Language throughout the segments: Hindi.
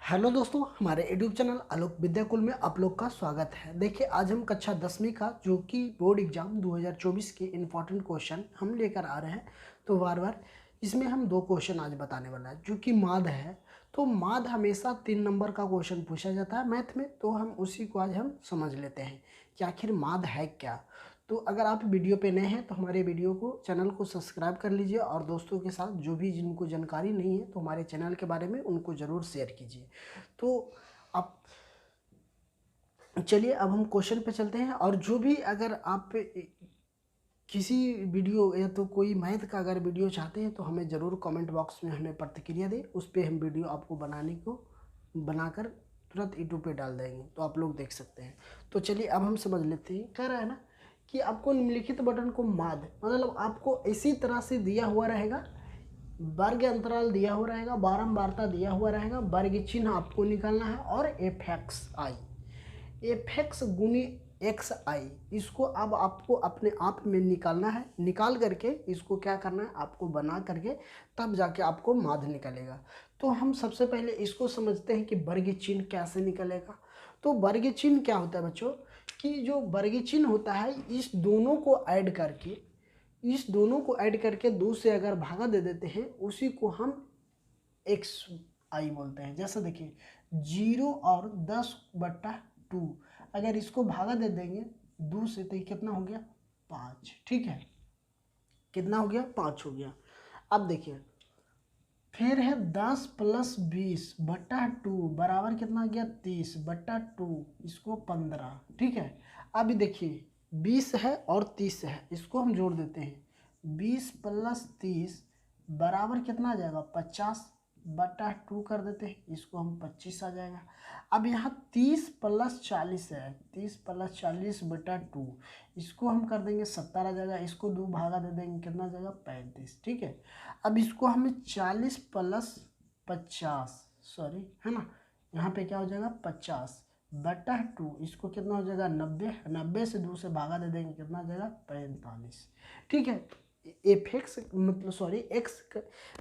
हेलो दोस्तों, हमारे यूट्यूब चैनल आलोक विद्याकुल में आप लोग का स्वागत है। देखिए, आज हम कक्षा 10वीं का जो कि बोर्ड एग्जाम 2024 के इम्पोर्टेंट क्वेश्चन हम लेकर आ रहे हैं। तो बार इसमें हम दो क्वेश्चन आज बताने वाला है जो कि माद है। तो माद हमेशा 3 नंबर का क्वेश्चन पूछा जाता है मैथ में, तो हम उसी को आज हम समझ लेते हैं कि आखिर माद है क्या। तो अगर आप वीडियो पे नए हैं तो हमारे वीडियो को चैनल को सब्सक्राइब कर लीजिए और दोस्तों के साथ जो भी जिनको जानकारी नहीं है तो हमारे चैनल के बारे में उनको ज़रूर शेयर कीजिए। तो आप चलिए, अब हम क्वेश्चन पे चलते हैं। और जो भी अगर आप किसी वीडियो या तो कोई मैथ का अगर वीडियो चाहते हैं तो हमें ज़रूर कमेंट बॉक्स में हमें प्रतिक्रिया दें, उस पर हम वीडियो आपको बनाकर तुरंत यूट्यूब पे डाल देंगे, तो आप लोग देख सकते हैं। तो चलिए, अब हम समझ लेते हैं। कह रहा है ना कि आपको निम्नलिखित बटन को माद मतलब आपको इसी तरह से दिया हुआ रहेगा, वर्ग अंतराल दिया हुआ रहेगा, बारंबारता दिया हुआ रहेगा, वर्ग चिन्ह आपको निकालना है और एफ एक्स गुनी एक्स आई, इसको अब आपको अपने आप में निकालना है। निकाल करके इसको क्या करना है, आपको बना करके तब जाके आपको माद निकलेगा। तो हम सबसे पहले इसको समझते हैं कि वर्ग चिन्ह कैसे निकलेगा। तो वर्ग चिन्ह क्या होता है बच्चों, कि जो वर्ग चिन्ह होता है इस दोनों को ऐड करके 2 से अगर भागा दे देते हैं, उसी को हम एक्स आई बोलते हैं। जैसे देखिए 0 और 10/2, अगर इसको भागा दे देंगे 2 से तो ये कितना हो गया 5। ठीक है, कितना हो गया 5 हो गया। अब देखिए फिर है 10 + 20/2 बराबर कितना आ गया 30/2, इसको 15। ठीक है, अब देखिए 20 है और 30 है, इसको हम जोड़ देते हैं। 20 + 30 बराबर कितना आ जाएगा 50/2 कर देते हैं, इसको हम 25 आ जाएगा। अब यहाँ 30 + 40 है, 30 + 40/2, इसको हम कर देंगे 70 आ जाएगा। इसको 2 भागा दे देंगे, कितना आ जाएगा 35। ठीक है, अब इसको हमें 40 + 50 सॉरी है ना, यहाँ पे क्या हो जाएगा 50/2, इसको कितना हो जाएगा 90। 90 से 2 से भागा दे देंगे, कितना आ जाएगा 45। ठीक है, एफ एक्स मतलब सॉरी एक्स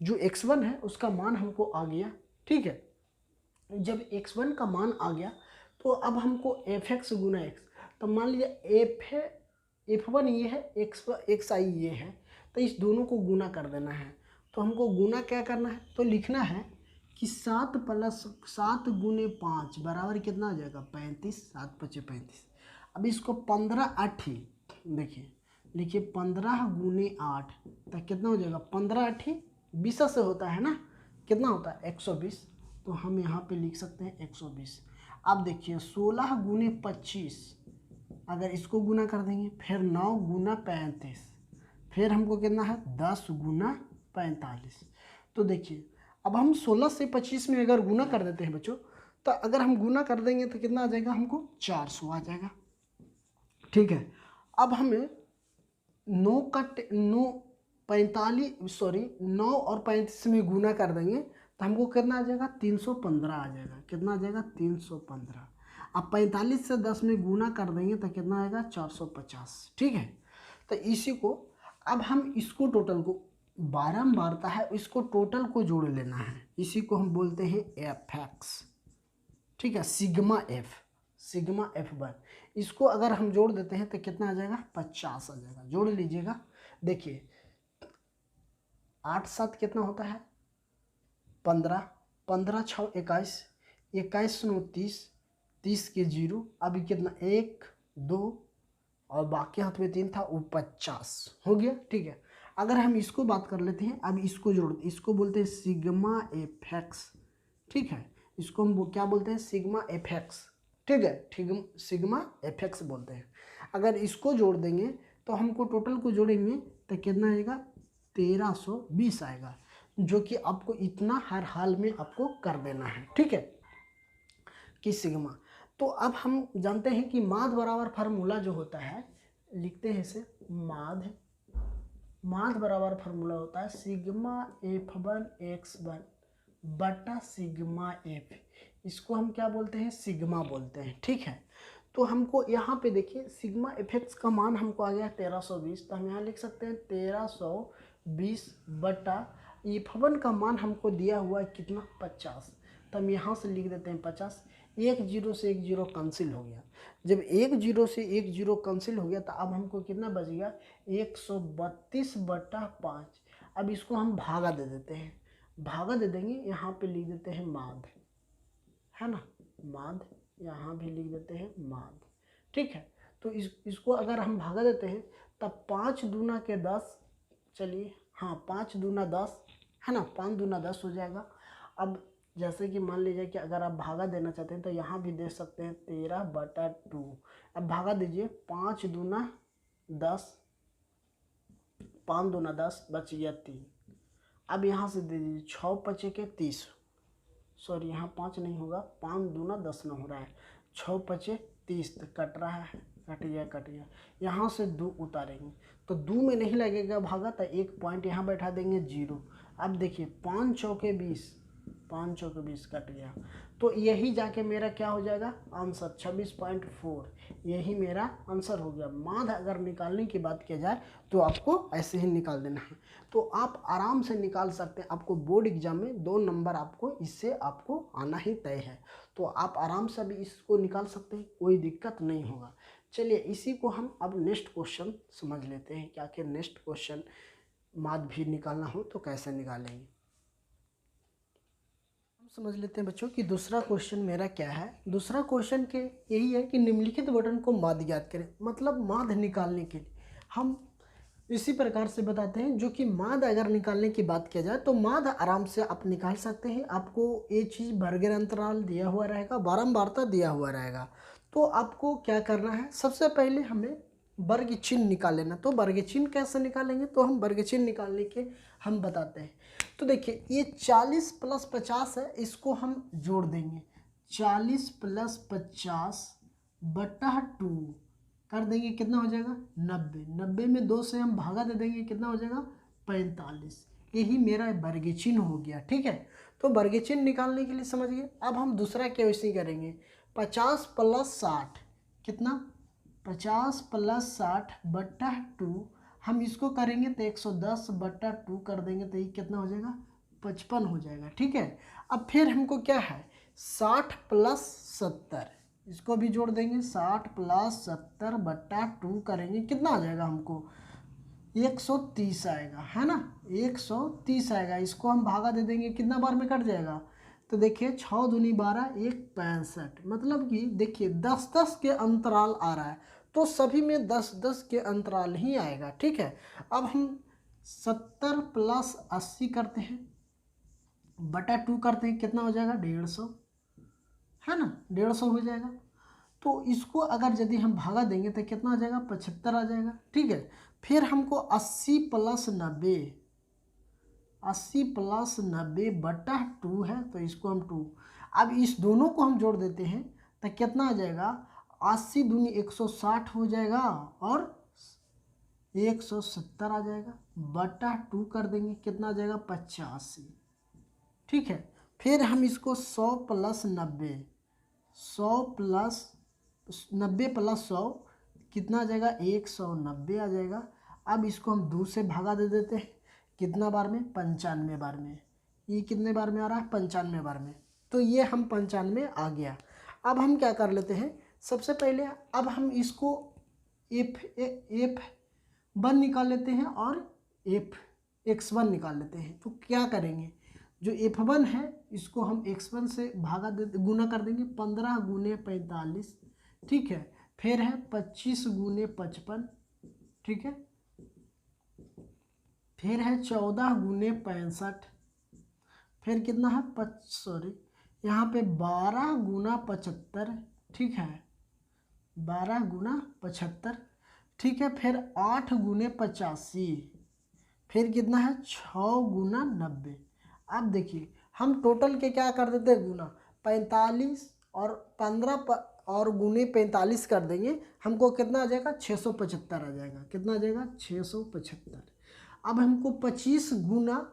जो x1 है उसका मान हमको आ गया। ठीक है, जब x1 का मान आ गया तो अब हमको एफ एक्स गुना एक्स, तो मान लीजिए F1 ये है, एक्स आई ये है, तो इस दोनों को गुना कर देना है। तो हमको गुना क्या करना है, तो लिखना है कि 7 + 7 गुने 5 बराबर कितना आ जाएगा 35। 7 × 5 = 35। अब इसको 15 8 देखिए, लिखिए 15 गुने 8 तो कितना हो जाएगा 15 8 20 से होता है ना, कितना होता है 120, तो हम यहाँ पे लिख सकते हैं 120। अब देखिए 16 गुने 25, अगर इसको गुना कर देंगे, फिर 9 गुना 35, फिर हमको कितना है 10 गुना 45। तो देखिए अब हम 16 से 25 में अगर गुना कर देते हैं बच्चों, तो अगर हम गुना कर देंगे तो कितना आ जाएगा, हमको 400 आ जाएगा। ठीक है, अब हमें 9 का 9 और 35 में गुना कर देंगे तो हमको कितना आ जाएगा 315 आ जाएगा। कितना आ जाएगा 315। अब 45 से 10 में गुना कर देंगे तो कितना आएगा 450। ठीक है, तो इसी को अब हम इसको टोटल को बारंबारता है, इसको टोटल को जोड़ लेना है, इसी को हम बोलते हैं एफ एक्स। ठीक है, सिग्मा F1, इसको अगर हम जोड़ देते हैं तो कितना आ जाएगा 50 आ जाएगा। जोड़ लीजिएगा, देखिए 8 7 कितना होता है 15, 15 6 21, 21 9 30, 30 के 0, अभी कितना 1 2 और बाकी हाथ में 3 था, वो 50 हो गया। ठीक है, अगर हम इसको बात कर लेते हैं, अब इसको इसको बोलते हैं सिग्मा एफ एक्स। ठीक है, इसको हम क्या बोलते हैं सिग्मा एफ एक्स। ठीक है, ठीक, सिग्मा एफ एक्स बोलते हैं। अगर इसको जोड़ देंगे तो हमको टोटल को जोड़ेंगे तो कितना आएगा 1320 आएगा, जो कि आपको इतना हर हाल में आपको कर देना है। ठीक है, कि सिग्मा। तो अब हम जानते हैं कि माद बराबर फार्मूला जो होता है, लिखते हैं इसे माद बराबर फार्मूला होता है सिग्मा F1 x1 बटा सिग्मा एफ, इसको हम क्या बोलते हैं सिग्मा बोलते हैं। ठीक है, तो हमको यहाँ पे देखिए सिग्मा एफ एक्स का मान हमको आ गया 1320, तो हम यहाँ लिख सकते हैं 1320 बटा F1 का मान हमको दिया हुआ है कितना 50, तो हम यहाँ से लिख देते हैं 50। एक जीरो से एक जीरो कैंसिल हो गया। जब एक जीरो से एक जीरो कैंसिल हो गया तो अब हमको कितना बच गया, 132/5। अब इसको हम भागा दे देते हैं, भागा दे देंगे, यहाँ पे लिख देते हैं माध, है ना, माध, यहाँ भी लिख देते हैं माध। ठीक है, तो इसको अगर हम भागा देते हैं तब 5 दूना के 10, चलिए हाँ 5 दूना 10, है ना, 5 दूना 10 हो जाएगा। अब जैसे कि मान लीजिए कि अगर आप भागा देना चाहते हैं तो यहाँ भी दे सकते हैं 13/2। अब भागा दीजिए, 5 दूना 10, 5 दूना 10, बच गया 3। अब यहाँ से दे दीजिए 6 पचे के 30, सॉरी यहाँ 5 नहीं होगा, 5 दूना 10 ना हो रहा है, 6 पचे 30 तो कट रहा है, कट गया। यहाँ से 2 उतारेंगे तो 2 में नहीं लगेगा भागा, तो 1 पॉइंट यहाँ बैठा देंगे 0। अब देखिए 5 चौके 20, 5 चौके 20 कट गया, तो यही जाके मेरा क्या हो जाएगा आंसर 26.4, यही मेरा आंसर हो गया। माध अगर निकालने की बात किया जाए तो आपको ऐसे ही निकाल देना है, तो आप आराम से निकाल सकते हैं। आपको बोर्ड एग्जाम में 2 नंबर आपको इससे आपको आना ही तय है, तो आप आराम से भी इसको निकाल सकते हैं, कोई दिक्कत नहीं होगा। चलिए इसी को हम अब नेक्स्ट क्वेश्चन समझ लेते हैं कि आखिर नेक्स्ट क्वेश्चन माध भी निकालना हो तो कैसे निकालेंगे। हम समझ लेते हैं बच्चों कि दूसरा क्वेश्चन मेरा क्या है। दूसरा क्वेश्चन के यही है कि निम्नलिखित बटन को माध ज्ञात करें, मतलब माध निकालने के लिए हम इसी प्रकार से बताते हैं। जो कि माध अगर निकालने की बात किया जाए तो माध आराम से आप निकाल सकते हैं। आपको ये चीज़ वर्ग अंतराल दिया हुआ रहेगा, बारंबारता दिया हुआ रहेगा, तो आपको क्या करना है, सबसे पहले हमें वर्ग चिन्ह निकाल लेना। तो वर्ग चिन्ह कैसे निकालेंगे, तो हम वर्ग चिन्ह निकालने के हम बताते हैं। तो देखिए ये 40 + 50 है, इसको हम जोड़ देंगे, 40 + 50/2 कर देंगे, कितना हो जाएगा 90। 90 में 2 से हम भागा दे देंगे, कितना हो जाएगा 45। यही मेरा वर्ग चिन्ह हो गया। ठीक है, तो वर्ग चिन्ह निकालने के लिए समझिए। अब हम दूसरा केवाईसी करेंगे, 50 + 60 कितना, 50 + 60/2 हम इसको करेंगे तो 110/2 कर देंगे, तो ये कितना हो जाएगा 55 हो जाएगा। ठीक है, अब फिर हमको क्या है 60 + 70, इसको भी जोड़ देंगे, 60 + 70/2 करेंगे, कितना आ जाएगा हमको 130 आएगा, है ना, 130 आएगा। इसको हम भागा दे देंगे, कितना बार में कट जाएगा, तो देखिए 6 दूनी 12, 1 65, मतलब कि देखिए 10-10 के अंतराल आ रहा है, तो सभी में 10-10 के अंतराल ही आएगा। ठीक है, अब हम 70 + 80 करते हैं /2 करते हैं, कितना हो जाएगा 150, है ना, 150 हो जाएगा। तो इसको अगर यदि हम भागा देंगे तो कितना आ जाएगा 75 आ जाएगा। ठीक है, फिर हमको 80 + 90, 80 + 90/2 है, तो इसको हम 2, अब इस दोनों को हम जोड़ देते हैं तो कितना आ जाएगा 80 दूनी 160 हो जाएगा और 170 आ जाएगा, /2 कर देंगे, कितना आ जाएगा 85। ठीक है, फिर हम इसको 100 + 90, 100 + 90 + 100 कितना आ जाएगा 190 आ जाएगा। अब इसको हम 2 से भागा दे देते हैं, कितना बार में 95 बार में, ये कितने बार में आ रहा है 95 बार में, तो ये हम 95 आ गया। अब हम क्या कर लेते हैं, सबसे पहले अब हम इसको F1 निकाल लेते हैं और X1 निकाल लेते हैं। तो क्या करेंगे, जो F1 है इसको हम X1 से भागा दे गुना कर देंगे, 15 × 45। ठीक है, फिर है 25 × 55। ठीक है, फिर है 14 × 65, फिर कितना है यहाँ पे 12 × 75। ठीक है, 12 × 75। ठीक है, फिर 8 × 85, फिर कितना है 6 × 90। अब देखिए हम टोटल के क्या कर देते हैं गुना, 45 और 15 और गुने 45 कर देंगे, हमको कितना आ जाएगा 675 आ जाएगा, कितना आ जाएगा 675। अब हमको 25 ×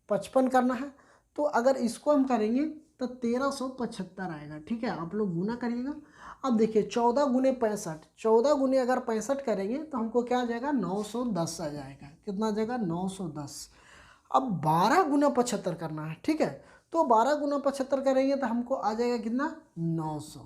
55 करना है, तो अगर इसको हम करेंगे तो 1375 आएगा। ठीक है, आप लोग गुना करिएगा। अब देखिए 14 × 65, 14 गुने अगर 65 करेंगे तो हमको क्या आ जाएगा 910 आ जाएगा, कितना आ जाएगा 910। अब 12 × 75 करना है। ठीक है, तो 12 गुना 75 करेंगे तो हमको आ जाएगा कितना 900।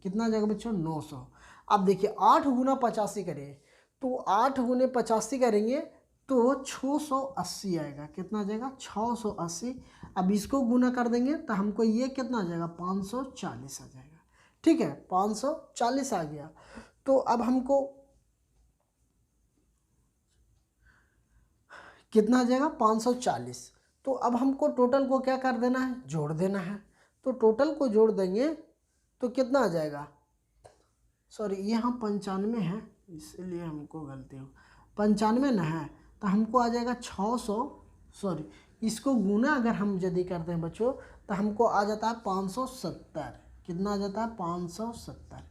कितना आ जाएगा बच्चों 900। अब देखिए 8 गुना 85 करें तो 8 गुने 85 करेंगे तो 680 आएगा। कितना आ जाएगा 680। अब इसको गुना कर देंगे तो हमको ये कितना आ जाएगा 540 आ जाएगा। ठीक है 540 आ गया। तो अब हमको कितना आ जाएगा 540। तो अब हमको टोटल को क्या कर देना है जोड़ देना है। तो टोटल को जोड़ देंगे तो कितना आ जाएगा, सॉरी यहाँ 95 है इसलिए हमको गलती हो, 95 ना है तो हमको आ जाएगा 600, सॉरी इसको गुना अगर हम यदि करते हैं बच्चों तो हमको आ जाता है 570। कितना आ जाता है 570।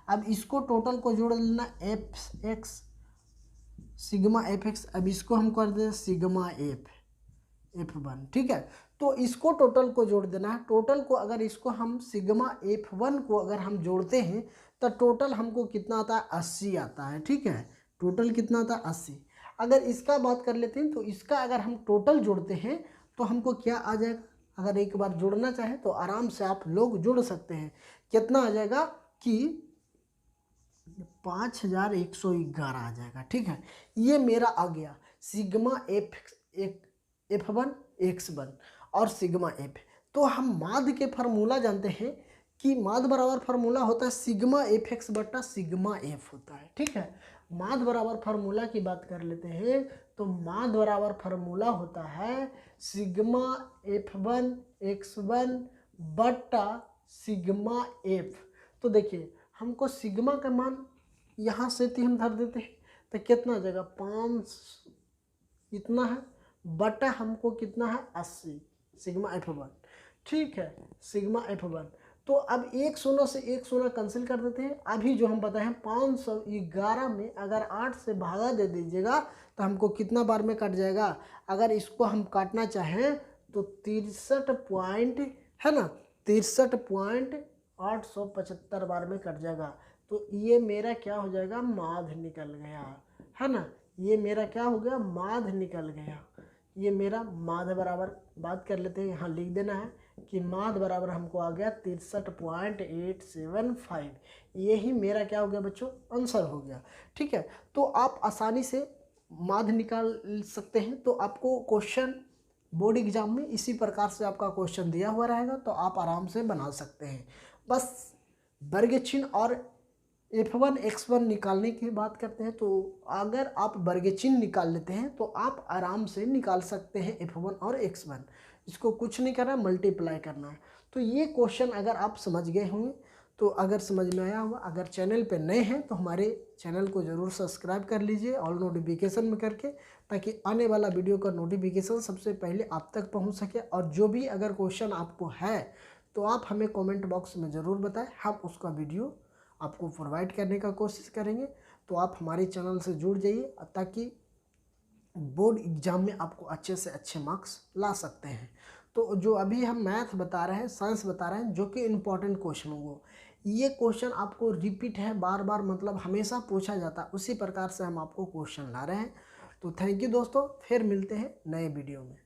अब इसको टोटल को जोड़ लेना F x sigma F x. अब इसको हम कर दें सिग्मा F1। ठीक है तो इसको टोटल को जोड़ देना है। टोटल को अगर इसको हम सिग्मा F1 को अगर हम जोड़ते हैं तो टोटल हमको कितना आता है 80 आता है। ठीक है टोटल कितना आता है 80। अगर इसका बात कर लेते हैं तो इसका अगर हम टोटल जोड़ते हैं तो हमको क्या आ जाएगा, अगर एक बार जोड़ना चाहें तो आराम से आप लोग जोड़ सकते हैं। कितना आ जाएगा कि 5111 आ जाएगा। ठीक है ये मेरा आ गया सिग्मा F1 X1 और सिग्मा F। तो हम माध्य के फार्मूला जानते हैं कि माध्य बराबर फार्मूला होता है सिग्मा FX बटा सिग्मा F होता है। ठीक है माध्य बराबर फार्मूला की बात कर लेते हैं तो माध्य बराबर फार्मूला होता है सिग्मा F1 X1 बटा सिग्मा F। तो देखिए हमको सिग्मा का मान यहाँ से हम धर देते हैं तो कितना आ जाएगा 5 इतना है बटा हमको कितना है 80 सिग्मा F1। ठीक है सिग्मा F1। तो अब एक शून्य से एक शून्य कैंसिल कर देते हैं। अभी जो हम बताए 511 में अगर 8 से भागा दे दीजिएगा तो हमको कितना बार में कट जाएगा, अगर इसको हम काटना चाहें तो 63 पॉइंट है ना 63.875 बार में कट जाएगा। तो ये मेरा क्या हो जाएगा माध्य निकल गया है ना, ये मेरा क्या हो गया माध्य निकल गया। ये मेरा माध्य बराबर बात कर लेते हैं, यहाँ लिख देना है कि माध्य बराबर हमको आ गया 63.875। यही मेरा क्या हो गया बच्चों आंसर हो गया। ठीक है तो आप आसानी से माध्य निकाल सकते हैं। तो आपको क्वेश्चन बोर्ड एग्जाम में इसी प्रकार से आपका क्वेश्चन दिया हुआ रहेगा तो आप आराम से बना सकते हैं। बस वर्ग चिन्ह और F1 X1 निकालने की बात करते हैं तो अगर आप वर्ग चिन्ह निकाल लेते हैं तो आप आराम से निकाल सकते हैं F1 और X1। इसको कुछ नहीं करना मल्टीप्लाई करना है। तो ये क्वेश्चन अगर आप समझ गए होंगे तो अगर समझ में आया हुआ, अगर चैनल पे नए हैं तो हमारे चैनल को ज़रूर सब्सक्राइब कर लीजिए ऑल नोटिफिकेशन में करके, ताकि आने वाला वीडियो का नोटिफिकेशन सबसे पहले आप तक पहुंच सके। और जो भी अगर क्वेश्चन आपको है तो आप हमें कमेंट बॉक्स में ज़रूर बताएं, हम उसका वीडियो आपको प्रोवाइड करने का कोशिश करेंगे। तो आप हमारे चैनल से जुड़ जाइए ताकि बोर्ड एग्ज़ाम में आपको अच्छे से अच्छे मार्क्स ला सकते हैं। तो जो अभी हम मैथ बता रहे हैं साइंस बता रहे हैं जो कि इम्पोर्टेंट क्वेश्चन हो, ये क्वेश्चन आपको रिपीट है बार बार, मतलब हमेशा पूछा जाता है, उसी प्रकार से हम आपको क्वेश्चन ला रहे हैं। तो थैंक यू दोस्तों, फिर मिलते हैं नए वीडियो में।